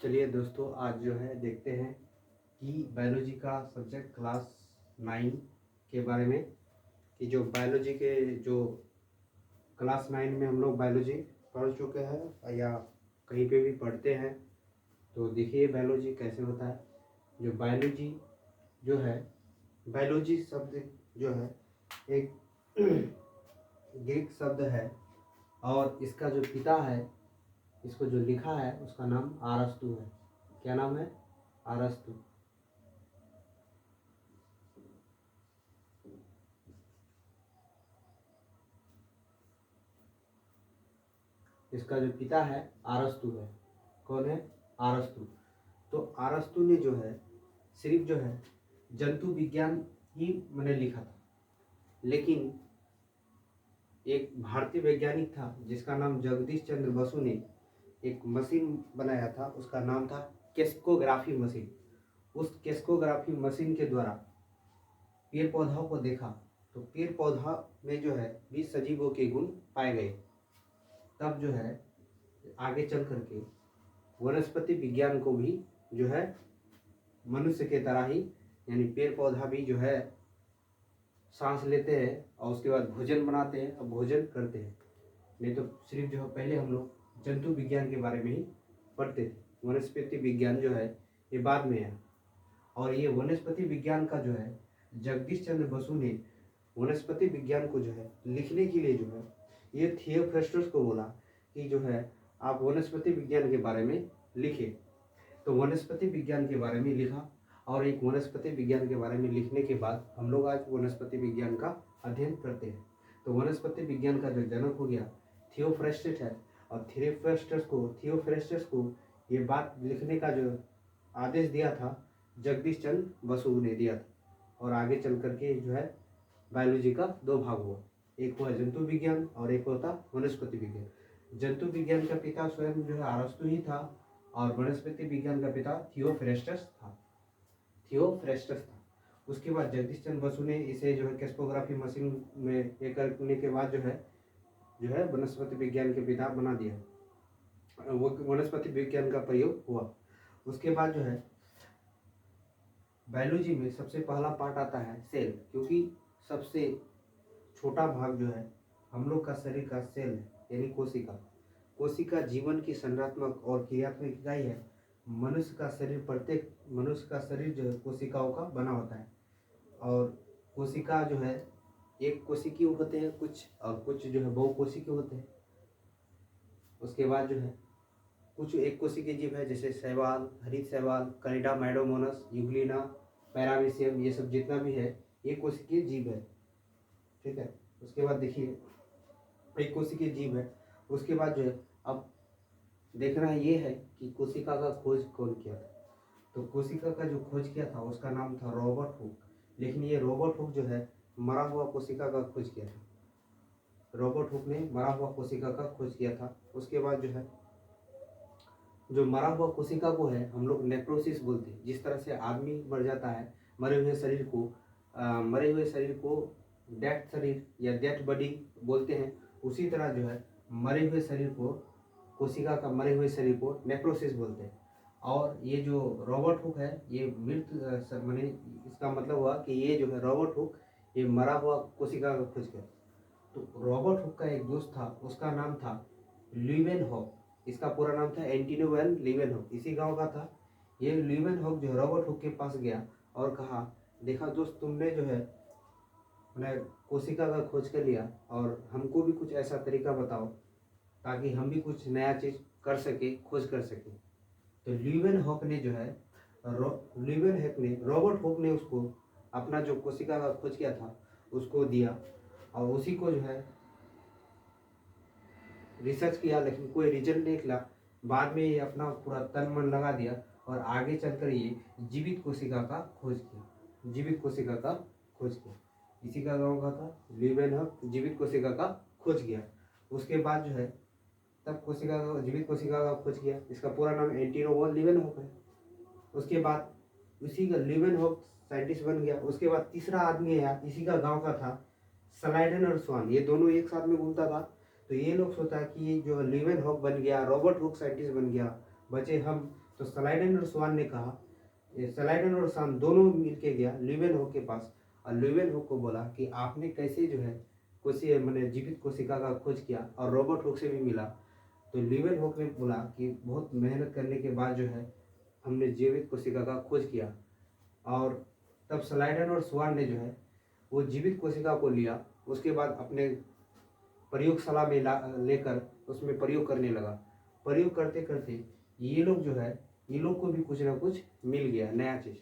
चलिए दोस्तों, आज जो है देखते हैं कि बायोलॉजी का सब्जेक्ट क्लास 9 के बारे में, कि जो बायोलॉजी के जो क्लास 9 में हम लोग बायोलॉजी पढ़ चुके हैं या कहीं पे भी पढ़ते हैं। तो देखिए बायोलॉजी कैसे होता है। जो बायोलॉजी जो है, बायोलॉजी शब्द जो है एक ग्रीक शब्द है, और इसका जो पिता है, इसको जो लिखा है उसका नाम अरस्तु है। क्या नाम है? अरस्तु। इसका जो पिता है अरस्तु है। कौन है? अरस्तु। तो अरस्तु ने जो है सिर्फ जो है जंतु विज्ञान ही मैंने लिखा था, लेकिन एक भारतीय वैज्ञानिक था जिसका नाम जगदीश चंद्र बसु ने एक मशीन बनाया था, उसका नाम था केस्कोग्राफी मशीन। उस केस्कोग्राफी मशीन के द्वारा पेड़ पौधों को देखा, तो पेड़ पौधा में जो है 20 सजीवों के गुण पाए गए। तब जो है आगे चल करके वनस्पति विज्ञान को भी जो है मनुष्य के तरह ही, यानी पेड़ पौधा भी जो है सांस लेते हैं और उसके बाद भोजन बनाते हैं और भोजन करते हैं। नहीं तो सिर्फ जो है पहले हम लोग जंतु विज्ञान के बारे में ही पढ़ते थे। वनस्पति विज्ञान जो है ये बाद में है। और ये वनस्पति विज्ञान का जो है जगदीश चंद्र बसु ने वनस्पति विज्ञान को जो है लिखने के लिए जो है ये थियोफ्रेस्टस को बोला कि जो है आप वनस्पति विज्ञान के बारे में लिखे। तो वनस्पति विज्ञान के बारे में लिखा, और एक वनस्पति विज्ञान के बारे में लिखने के बाद हम लोग आज वनस्पति विज्ञान का अध्ययन करते हैं। तो वनस्पति विज्ञान का जो जनक हो गया थियोफ्रेस्टस है, और थियोफ्रेस्टस को ये बात लिखने का जो आदेश दिया था जगदीश चंद्र बसु ने दिया था। और आगे चल करके जो है बायोलॉजी का दो भाग हुआ, एक हुआ जंतु विज्ञान और एक होता वनस्पति विज्ञान। जंतु विज्ञान का पिता स्वयं जो है अरस्तु ही था, और वनस्पति विज्ञान का पिता थियोफ्रेस्टस था। उसके बाद जगदीश चंद्र बसु ने इसे जो है केस्कोग्राफी मशीन में ये करने के बाद जो है वनस्पति विज्ञान के पिता बना दिया। वो वनस्पति विज्ञान का प्रयोग हुआ। उसके बाद जो है बायोलॉजी में सबसे पहला पार्ट आता है सेल, क्योंकि सबसे छोटा भाग जो है हम लोग का शरीर का सेल है, यानी कोशिका। कोशिका जीवन की संरचनात्मक और क्रियात्मक इकाई है। प्रत्येक मनुष्य का शरीर जो है कोशिकाओं का बना होता है। और कोशिका जो है एक कोशिकीय होते हैं कुछ, और कुछ जो है बहुकोशिकीय होते हैं। उसके बाद जो है कुछ एक कोशिकीय जीव है, जैसे शैवाल, हरित शैवाल, कनिडा, मैडोमोनस, यूग्लिना, पैरामीशियम, ये सब जितना भी है ये कोशिकीय जीव है। ठीक है। उसके बाद देखिए एक कोशिकीय जीव है। उसके बाद जो है अब देखना ये है कि कोशिका का खोज कौन किया था। तो कोशिका का जो खोज किया था उसका नाम था रॉबर्ट हुक। लेकिन ये रॉबर्ट हुक जो है मरा हुआ कोशिका का खोज किया था। रॉबर्ट हुक ने मरा हुआ कोशिका का खोज किया था। उसके बाद जो है जो मरा हुआ कोशिका को है हम लोग नेक्रोसिस बोलते हैं। जिस तरह से आदमी मर जाता है, मरे हुए शरीर को डेड शरीर या डेड बॉडी बोलते हैं, उसी तरह जो है मरे हुए शरीर को, कोशिका का मरे हुए शरीर को नेक्रोसिस बोलते हैं। और ये जो रॉबर्ट हुक है ये मैंने इसका मतलब हुआ कि ये जो है रॉबर्ट हुक ये मरा हुआ कोशिका का खोज किया। तो रॉबर्ट हुक का एक दोस्त था, उसका नाम था ल्यूवेनहॉक। इसका पूरा नाम था एंटोनी वैन लीवेनहॉक, इसी गांव का था। ये ल्यूवेनहॉक जो है रॉबर्ट हुक के पास गया और कहा, देखा दोस्त, तुमने जो है मैंने कोशिका का खोज कर लिया, और हमको भी कुछ ऐसा तरीका बताओ ताकि हम भी कुछ नया चीज़ कर सके, खोज कर सके। तो ल्यूवेनहॉक ने जो है रॉबर्ट हुक ने उसको अपना जो कोशिका का खोज किया था उसको दिया, और उसी को जो है रिसर्च किया, लेकिन कोई रिजल्ट नहीं निकला। बाद में ये अपना पूरा तन मन लगा दिया और आगे चलकर ये जीवित कोशिका का खोज किया। इसी का गाँव का था ल्यूवेनहॉक, जीवित कोशिका का खोज किया। उसके बाद जो है तब जीवित कोशिका का खोज किया। इसका पूरा नाम एंटोनी वैन लीवेनहॉक है। उसके बाद उसी का लीवेनहॉक साइंटिस्ट बन गया। उसके बाद तीसरा आदमी है, इसी का गांव का था स्लाइडन और स्वान, ये दोनों एक साथ में घूमता था। तो ये लोग सोचा कि जो लीवेनहॉक बन गया, रॉबर्ट हुक साइंटिस्ट बन गया, बचे हम तो स्लाइडन और स्वान ने कहा, स्लाइडन और स्वान दोनों मिलके गया ल्यूवेनहोक के पास, और ल्यूवेनहोक को बोला कि आपने कैसे जो है मैंने जीवित कोशिका का खोज किया, और रॉबर्ट हुक से भी मिला। तो ल्यूवेनहोक ने बोला कि बहुत मेहनत करने के बाद जो है हमने जीवित कोशिका का खोज किया। और तब स्लाइडन और स्वान ने जो है वो जीवित कोशिका को लिया, उसके बाद अपने प्रयोगशाला में लेकर उसमें प्रयोग करने लगा। प्रयोग करते करते ये लोग जो है, ये लोग को भी कुछ ना कुछ मिल गया नया चीज़।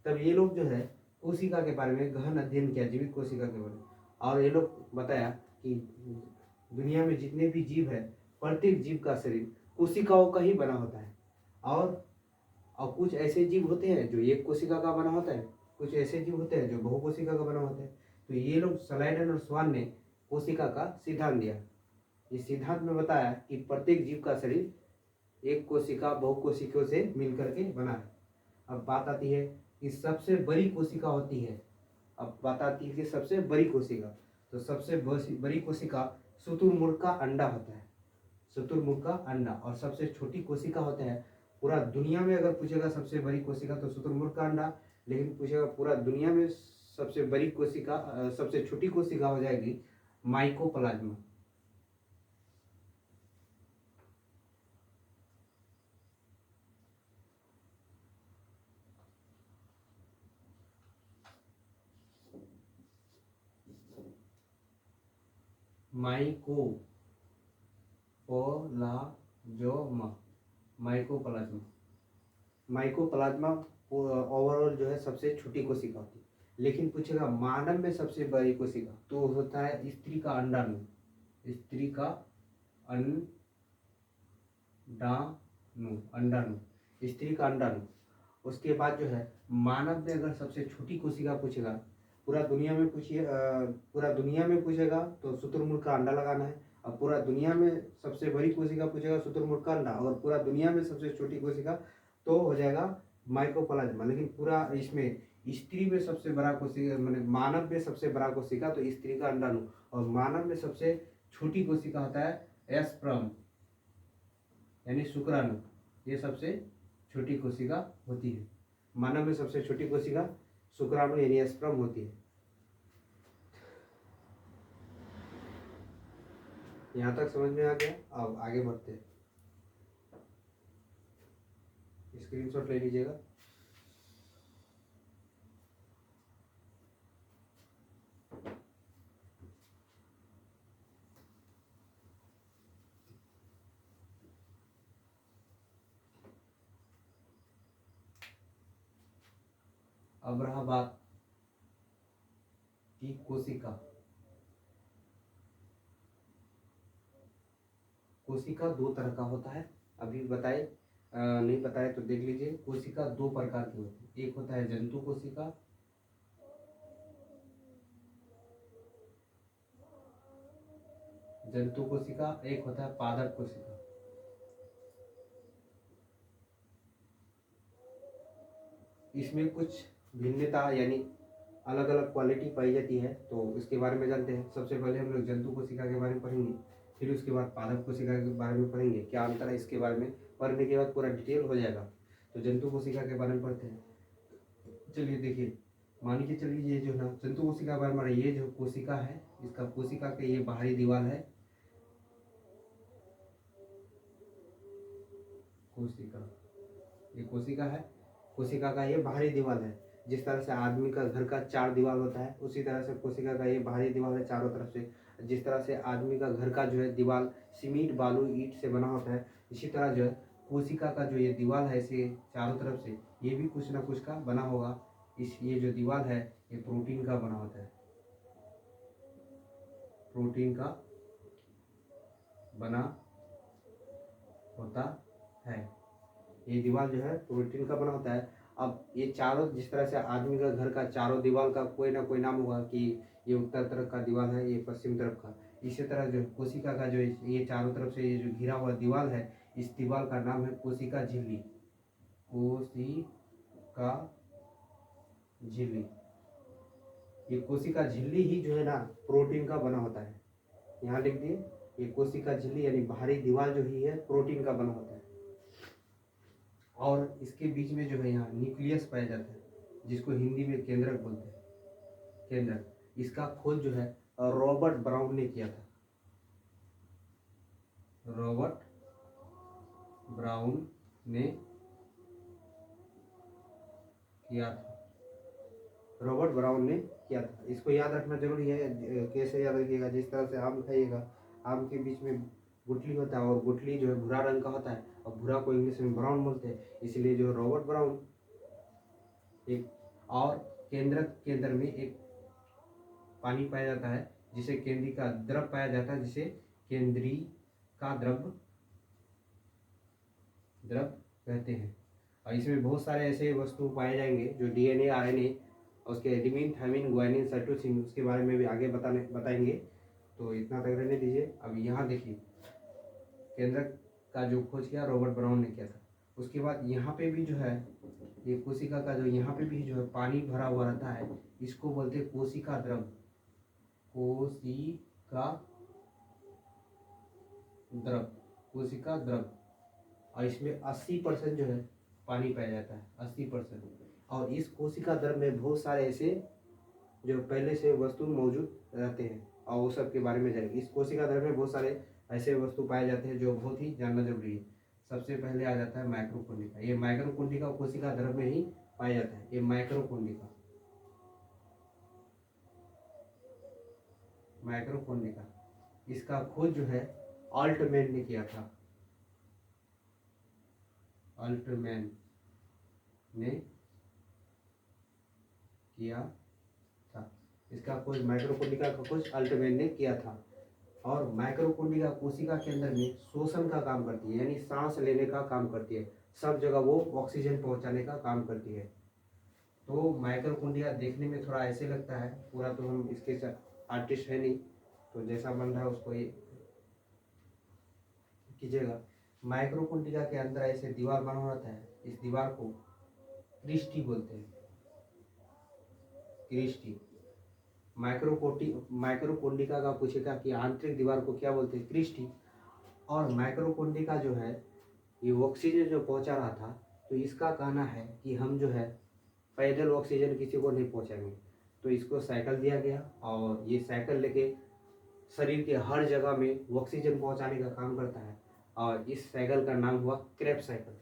तब ये लोग जो है कोशिका के बारे में गहन अध्ययन किया, जीवित कोशिका के बारे में, और ये लोग बताया कि दुनिया में जितने भी जीव है, प्रत्येक जीव का शरीर कोशिकाओं का ही बना होता है। और कुछ ऐसे जीव होते हैं जो एक कोशिका का बना होता है, कुछ ऐसे जीव होते हैं जो बहुकोशिका का बना होता है। तो ये लोग स्लाइडन और स्वान ने कोशिका का सिद्धांत दिया। इस सिद्धांत में बताया कि प्रत्येक जीव का शरीर एक कोशिका बहुकोशिकाओं से मिलकर के बना है। अब बात आती है कि सबसे बड़ी कोशिका होती है, अब बात आती है कि सबसे बड़ी कोशिका, तो सबसे बड़ी कोशिका शुतुरमुर्ग का अंडा होता है, शुतुरमुर्ग का अंडा। और सबसे छोटी कोशिका होता है, पूरा दुनिया में अगर पूछेगा सबसे बड़ी कोशिका तो शुतुरमुर्ग का अंडा, लेकिन पूछेगा पूरा दुनिया में सबसे बड़ी कोशिका, सबसे छोटी कोशिका हो जाएगी माइकोप्लाज्मा। माइकोप्लाज्मा माइकोप्लाज्मा ओवरऑल जो है सबसे छोटी कोशिका होती है। लेकिन पूछेगा मानव में सबसे बड़ी कोशिका, तो होता है स्त्री का अंडाणु, स्त्री का अंडाणु, स्त्री का अंडाणु। उसके बाद जो है मानव में अगर सबसे छोटी कोशिका पूछेगा, पूरा दुनिया में पूछेगा तो शुतुरमुर्ग का अंडा लगाना है। अब पूरा दुनिया में सबसे बड़ी कोशिका पूछेगा शुतुरमुर्ग का अंडा, और पूरा दुनिया में सबसे छोटी कोशिका तो हो जाएगा माइकोप्लाज्मा। लेकिन पूरा इसमें स्त्री में सबसे बड़ा कोशिका, मैंने मानव में सबसे बड़ा कोशिका तो स्त्री का अंडाणु, और मानव में सबसे छोटी कोशिका होता है एस्पर्म यानी शुक्राणु। ये सबसे छोटी कोशिका होती है। मानव में सबसे छोटी कोशिका शुक्राणु यानी एस्पर्म होती है। यहाँ तक समझ में आ गया? अब आगे बढ़ते हैं, स्क्रीनशॉट ले लीजिएगा। अब रहा बात की कोशिका। कोशिका दो तरह का होता है, अभी बताए नहीं बताए तो देख लीजिए। कोशिका दो प्रकार की होती है, एक होता है जंतु कोशिका, एक होता है पादप कोशिका। इसमें कुछ भिन्नता यानी अलग अलग क्वालिटी पाई जाती है, तो इसके बारे में जानते हैं। सबसे पहले हम लोग जंतु कोशिका के बारे में पढ़ेंगे, फिर उसके बाद पादप कोशिका के बारे में पढ़ेंगे, क्या अंतर है इसके बारे में पढ़ने के बाद पूरा डिटेल हो जाएगा। तो जंतु कोशिका के बारे में पढ़ते हैं। चलिए देखिए, मान के चलिए ये जो है जंतु कोशिका के बारे में, ये जो कोशिका है, इसका कोशिका का ये बाहरी दीवार है, ये कोशिका है, कोशिका का ये बाहरी दीवार है। जिस तरह से आदमी का घर का चार दीवार होता है, उसी तरह से कोशिका का ये बाहरी दीवार है चारों तरफ से। जिस तरह से आदमी का घर का जो है दीवार सीमेंट बालू ईंट से बना होता है, इसी तरह जो है कोशिका का जो ये दीवार है इसे चारों तरफ से ये भी कुछ ना कुछ का बना होगा। ये जो दीवार है ये प्रोटीन का बना होता है, प्रोटीन का बना होता है। ये दीवार जो है प्रोटीन का बना होता है। अब ये चारों, जिस तरह से आदमी का घर का चारों दीवार का कोई ना कोई नाम होगा कि ये उत्तर तरफ का दीवार है, ये पश्चिम तरफ का। इसी तरह जो कोशिका का जो ये चारों तरफ से ये जो घिरा हुआ दीवार है, इस दीवार का नाम है कोशिका झिल्ली, कोशिका झिल्ली। ये कोशिका झिल्ली ही जो है ना प्रोटीन का बना होता है। यहाँ लिख दिए, ये कोशिका झिल्ली यानी बाहरी दीवार जो ही है प्रोटीन का बना होता है। और इसके बीच में जो है यहाँ न्यूक्लियस पाया जाता है, जिसको हिंदी में केंद्रक बोलते हैं, केंद्रक। इसका खोज जो है रॉबर्ट ब्राउन ने किया था, रॉबर्ट ब्राउन ने किया था, रॉबर्ट ब्राउन ने किया था। इसको याद रखना जरूरी है। कैसे याद रखिएगा, जिस तरह से आम खाइएगा, आम के बीच में गुठली होता है और गुठली जो है भूरा रंग का होता है, और भूरा को इंग्लिश में ब्राउन बोलते हैं, इसलिए जो रॉबर्ट ब्राउन एक, और केंद्रक के अंदर में एक पानी पाया जाता है जिसे केंद्री का द्रव पाया जाता है, जिसे केंद्री का द्रव कहते हैं। और इसमें बहुत सारे ऐसे वस्तु पाए जाएंगे जो डीएनए, आरएनए, उसके एडेनिन, थायमिन, गुआनिन, साइटोसिन, उसके बारे में भी आगे बताएंगे। तो इतना तक रहने दीजिए। अब यहाँ देखिए, केंद्रक का जो खोज किया रॉबर्ट ब्राउन ने किया था। उसके बाद यहाँ पे भी जो है ये कोशिका का जो यहाँ पे भी जो है पानी भरा हुआ रहता है, इसको बोलते हैं कोशिका द्रव, कोशिका द्रव, कोशिका द्रव। और इसमें 80% जो है पानी पाया जाता है, 80%। और इस कोशिका द्रव में बहुत सारे ऐसे जो पहले से वस्तु मौजूद रहते हैं, और वो सब के बारे में जाएंगे। इस कोशिका द्रव में बहुत सारे ऐसे वस्तु पाए जाते हैं जो बहुत ही जानना जरूरी है। सबसे पहले आ जाता है माइक्रोकुंडिका। ये माइक्रोकुंडिका कोशिका द्रव में ही पाया जाता है। ये माइक्रोकुंडिका, माइक्रोकुंडिका, इसका खोज जो है ऑल्टमैन ने किया था, ऑल्टमैन ने किया था। इसका खोज, माइक्रोकुंडिका का खोज ऑल्टमैन ने किया था। और माइक्रोकुंडिका कोशिका के अंदर में शोषण का काम करती है, यानी सांस लेने का काम करती है, सब जगह वो ऑक्सीजन पहुंचाने का काम करती है। तो माइक्रोकुंडिका देखने में थोड़ा ऐसे लगता है, पूरा तो हम इसके आर्टिस्ट है नहीं, तो जैसा बन रहा है उसको ये कीजिएगा। माइक्रोकुंडिका के अंदर ऐसे दीवार बना रहता है, इस दीवार को क्रिस्टी बोलते हैं, क्रिस्टी। माइक्रोकुंडिका का पूछेगा कि आंतरिक दीवार को क्या बोलते हैं, क्रिस्टी। और माइक्रोकुंडिका जो है ये ऑक्सीजन जो पहुंचा रहा था, तो इसका कहना है कि हम जो है पैदल ऑक्सीजन किसी को नहीं पहुंचाएंगे, तो इसको साइकिल दिया गया, और ये साइकिल लेके शरीर के हर जगह में ऑक्सीजन पहुंचाने का काम करता है। और इस साइकिल का नाम हुआ Krebs cycle,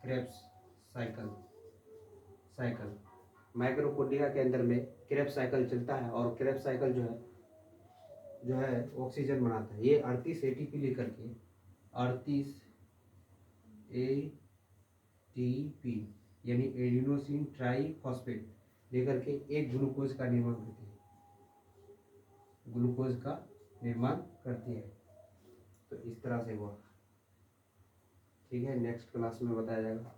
Krebs cycle, cycle. माइक्रोकुंडिका के अंदर में क्रेब्स साइकिल चलता है, और क्रेब्स साइकिल जो है ऑक्सीजन बनाता है। ये 38 एटीपी लेकर के, 38 एटीपी यानी एडिनोसिन ट्राईफॉस्फेट लेकर के एक ग्लूकोज का निर्माण करती है, ग्लूकोज का निर्माण करती है। तो इस तरह से हुआ। ठीक है, नेक्स्ट क्लास में बताया जाएगा।